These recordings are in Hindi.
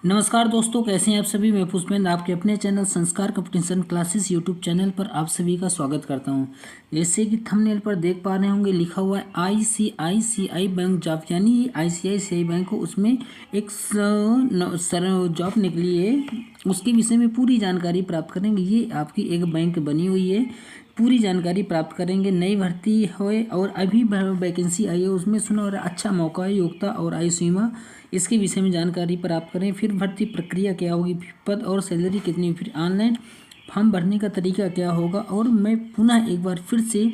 नमस्कार दोस्तों, कैसे हैं आप सभी। मैं पुष्पेंद्र आपके अपने चैनल संस्कार कंपटीशन क्लासेस यूट्यूब चैनल पर आप सभी का स्वागत करता हूं। जैसे कि थंबनेल पर देख पा रहे होंगे, लिखा हुआ है आईसीआईसीआई बैंक जॉब, यानी आईसीआईसीआई बैंक को उसमें एक जॉब निकली है, उसके विषय में पूरी जानकारी प्राप्त करेंगे। ये आपकी एक बैंक बनी हुई है, पूरी जानकारी प्राप्त करेंगे। नई भर्ती है और अभी वैकेंसी आई है, उसमें सुना और अच्छा मौका है, योग्यता और आयु सीमा इसके विषय में जानकारी प्राप्त करें। फिर भर्ती प्रक्रिया क्या होगी, पद और सैलरी कितनी, फिर ऑनलाइन फॉर्म भरने का तरीका क्या होगा। और मैं पुनः एक बार फिर से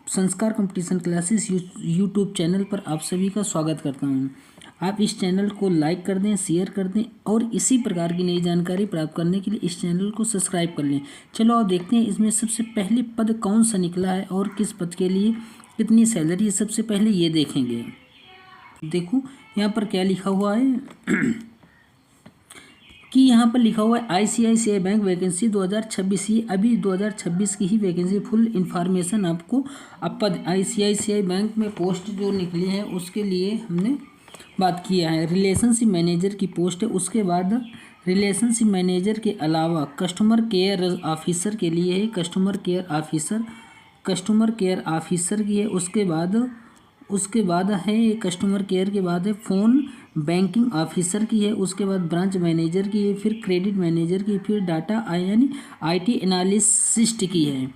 संस्कार कंपटीशन क्लासेस यूट्यूब चैनल पर आप सभी का स्वागत करता हूं। आप इस चैनल को लाइक कर दें, शेयर कर दें और इसी प्रकार की नई जानकारी प्राप्त करने के लिए इस चैनल को सब्सक्राइब कर लें। चलो आप देखते हैं इसमें सबसे पहले पद कौन सा निकला है और किस पद के लिए कितनी सैलरी है, सबसे पहले ये देखेंगे। देखो यहाँ पर क्या लिखा हुआ है कि यहाँ पर लिखा हुआ है आईसीआईसीआई बैंक वैकेंसी 2026। ये अभी 2026 की ही वैकेंसी, फुल इन्फॉर्मेशन आपको पद आईसीआईसीआई बैंक में पोस्ट जो निकली है उसके लिए हमने बात किया है। रिलेशनशिप मैनेजर की पोस्ट है, उसके बाद रिलेशनशिप मैनेजर के अलावा कस्टमर केयर ऑफिसर के लिए है, कस्टमर केयर ऑफिसर की है। उसके बाद है कस्टमर केयर के बाद है फ़ोन बैंकिंग ऑफिसर की है, उसके बाद ब्रांच मैनेजर की है, फिर क्रेडिट मैनेजर की, फिर डाटा यानी आईटी एनालिसिस्ट की है।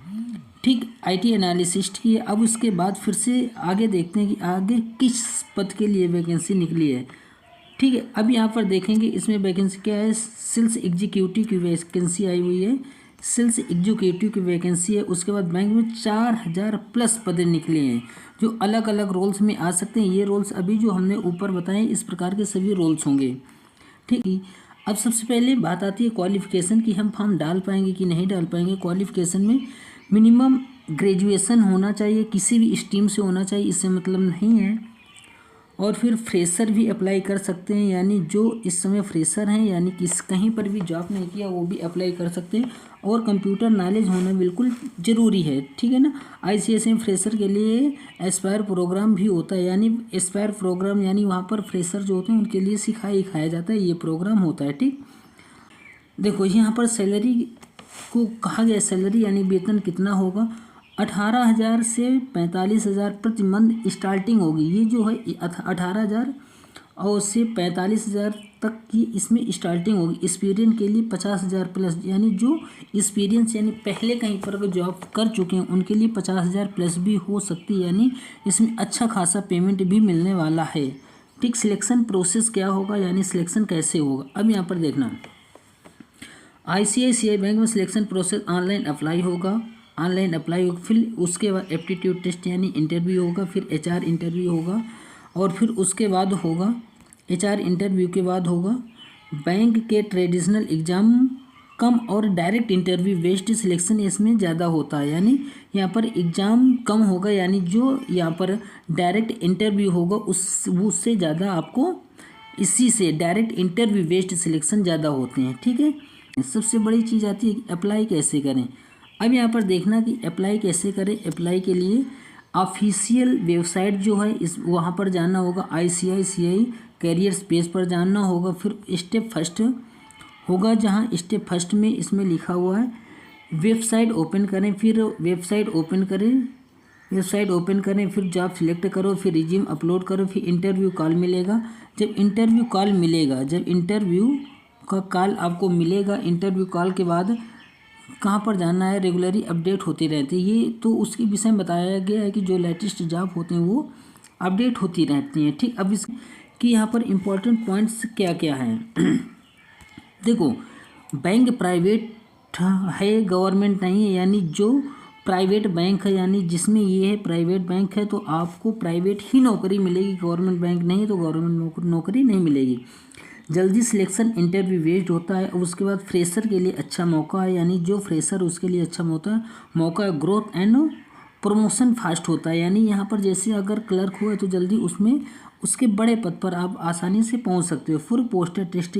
ठीक, आईटी एनालिसिस्ट की है। अब उसके बाद फिर से आगे देखते हैं कि आगे किस पद के लिए वैकेंसी निकली है। ठीक है, अब यहाँ पर देखेंगे इसमें वैकेंसी क्या है। सेल्स एग्जीक्यूटिव की वैकेंसी आई हुई है, सेल्स एग्जीक्यूटिव की वैकेंसी है। उसके बाद बैंक में 4000 प्लस पद निकले हैं जो अलग अलग रोल्स में आ सकते हैं। ये रोल्स अभी जो हमने ऊपर बताए इस प्रकार के सभी रोल्स होंगे। ठीक है, अब सबसे पहले बात आती है क्वालिफिकेशन की, हम फॉर्म डाल पाएंगे कि नहीं डाल पाएंगे। क्वालिफिकेशन में मिनिमम ग्रेजुएशन होना चाहिए, किसी भी स्ट्रीम से होना चाहिए, इससे मतलब नहीं है। और फिर फ्रेशर भी अप्लाई कर सकते हैं, यानी जो इस समय फ्रेशर हैं यानी कहीं पर भी जॉब नहीं किया वो भी अप्लाई कर सकते हैं। और कंप्यूटर नॉलेज होना बिल्कुल ज़रूरी है, ठीक है ना। आईसीएसई फ्रेशर के लिए एस्पायर प्रोग्राम भी होता है, यानी एस्पायर प्रोग्राम यानी वहाँ पर फ्रेशर जो होते हैं उनके लिए सिखाया जाता है, ये प्रोग्राम होता है। ठीक, देखो यहाँ पर सैलरी को कहा गया, सैलरी यानी वेतन कितना होगा। 18,000 से 45,000 प्रति मंथ स्टार्टिंग होगी। ये जो है 18,000 और से 45,000 तक की इसमें स्टार्टिंग होगी। एक्सपीरियंस के लिए 50,000 प्लस, यानी जो एक्सपीरियंस यानी पहले कहीं पर अगर जॉब कर चुके हैं उनके लिए 50,000 प्लस भी हो सकती है, यानी इसमें अच्छा खासा पेमेंट भी मिलने वाला है। ठीक, सिलेक्शन प्रोसेस क्या होगा, यानी सिलेक्शन कैसे होगा। अब यहाँ पर देखना, आईसीआईसीआई बैंक में सिलेक्शन प्रोसेस ऑनलाइन अप्लाई होगा, फिर उसके बाद एप्टीट्यूड टेस्ट यानी इंटरव्यू होगा, फिर एचआर इंटरव्यू होगा, और फिर उसके बाद होगा एचआर इंटरव्यू के बाद होगा बैंक के ट्रेडिशनल एग्ज़ाम कम और डायरेक्ट इंटरव्यू बेस्ड सिलेक्शन इसमें ज़्यादा होता है। यानी यहाँ पर एग्ज़ाम कम होगा, यानी जो यहाँ पर डायरेक्ट इंटरव्यू होगा उससे ज़्यादा आपको इसी से डायरेक्ट इंटरव्यू बेस्ड सिलेक्शन ज़्यादा होते हैं। ठीक है, सबसे बड़ी चीज़ आती है कि अप्लाई कैसे करें। अब यहाँ पर देखना कि अप्लाई कैसे करें। अप्लाई के लिए ऑफिशियल वेबसाइट जो है इस वहाँ पर जाना होगा, आईसीआईसीआई कैरियर्स पेज पर जाना होगा। फिर स्टेप फर्स्ट होगा, जहाँ स्टेप फर्स्ट में इसमें लिखा हुआ है वेबसाइट ओपन करें। फिर वेबसाइट ओपन करें, फिर जॉब सिलेक्ट करो, फिर रिज्यूम अपलोड करो, फिर इंटरव्यू कॉल मिलेगा। जब इंटरव्यू का कॉल आपको मिलेगा, इंटरव्यू कॉल के बाद कहाँ पर जाना है, रेगुलरली अपडेट होती रहती है। ये तो उसके विषय में बताया गया है कि जो लेटेस्ट जॉब होते हैं वो अपडेट होती रहती हैं। ठीक, अब इसकी यहाँ पर इम्पोर्टेंट पॉइंट्स क्या क्या हैं। देखो, बैंक प्राइवेट है, गवर्नमेंट नहीं है, यानी जो प्राइवेट बैंक है यानी जिसमें ये है प्राइवेट बैंक है तो आपको प्राइवेट ही नौकरी मिलेगी, गवर्नमेंट बैंक नहीं है तो गवर्नमेंट नौकरी नहीं मिलेगी। जल्दी सिलेक्शन इंटरव्यू बेस्ड होता है। और उसके बाद फ्रेशर के लिए अच्छा मौका है, यानी जो फ्रेशर उसके लिए अच्छा मौका है। ग्रोथ एंड प्रमोशन फास्ट होता है, यानी यहाँ पर जैसे अगर क्लर्क हुआ तो जल्दी उसमें उसके बड़े पद पर आप आसानी से पहुँच सकते हो। फुल पोस्टर टेस्ट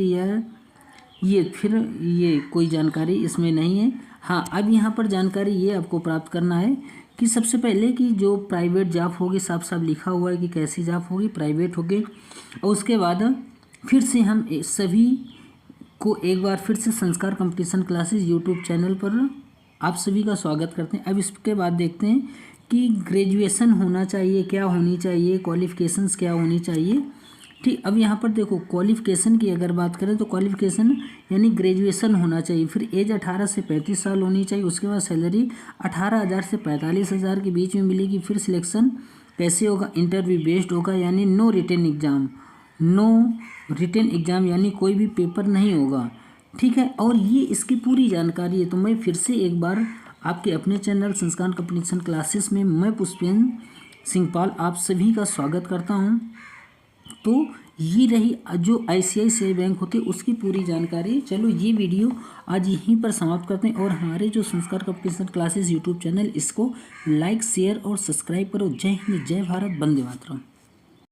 ये कोई जानकारी इसमें नहीं है। हाँ, अब यहाँ पर जानकारी ये आपको प्राप्त करना है कि सबसे पहले कि जो प्राइवेट जॉब होगी, साफ साफ लिखा हुआ है कि कैसी जॉब होगी, प्राइवेट होगी। और उसके बाद फिर से हम सभी को एक बार फिर से संस्कार कंपटीशन क्लासेस यूट्यूब चैनल पर आप सभी का स्वागत करते हैं। अब इसके बाद देखते हैं कि ग्रेजुएशन होना चाहिए, क्या होनी चाहिए, क्वालिफ़िकेशंस क्या होनी चाहिए। ठीक, अब यहाँ पर देखो क्वालिफ़िकेशन की अगर बात करें तो क्वालिफ़िकेशन यानी ग्रेजुएशन होना चाहिए, फिर एज 18 से 35 साल होनी चाहिए, उसके बाद सैलरी 18,000 से 45,000 के बीच में मिलेगी। फिर सिलेक्शन कैसे होगा, इंटरव्यू बेस्ड होगा, यानी नो रिटन एग्ज़ाम यानी कोई भी पेपर नहीं होगा। ठीक है, और ये इसकी पूरी जानकारी है। तो मैं फिर से एक बार आपके अपने चैनल संस्कार कंपटीशन क्लासेस में मैं पुष्पेंद्र सिंहपाल आप सभी का स्वागत करता हूँ। तो ये रही जो ICICI बैंक होती है उसकी पूरी जानकारी। चलो ये वीडियो आज यहीं पर समाप्त करते हैं, और हमारे जो संस्कार कंपटीशन क्लासेस यूट्यूब चैनल इसको लाइक, शेयर और सब्सक्राइब करो। जय हिंद, जय भारत, वंदे मातरम।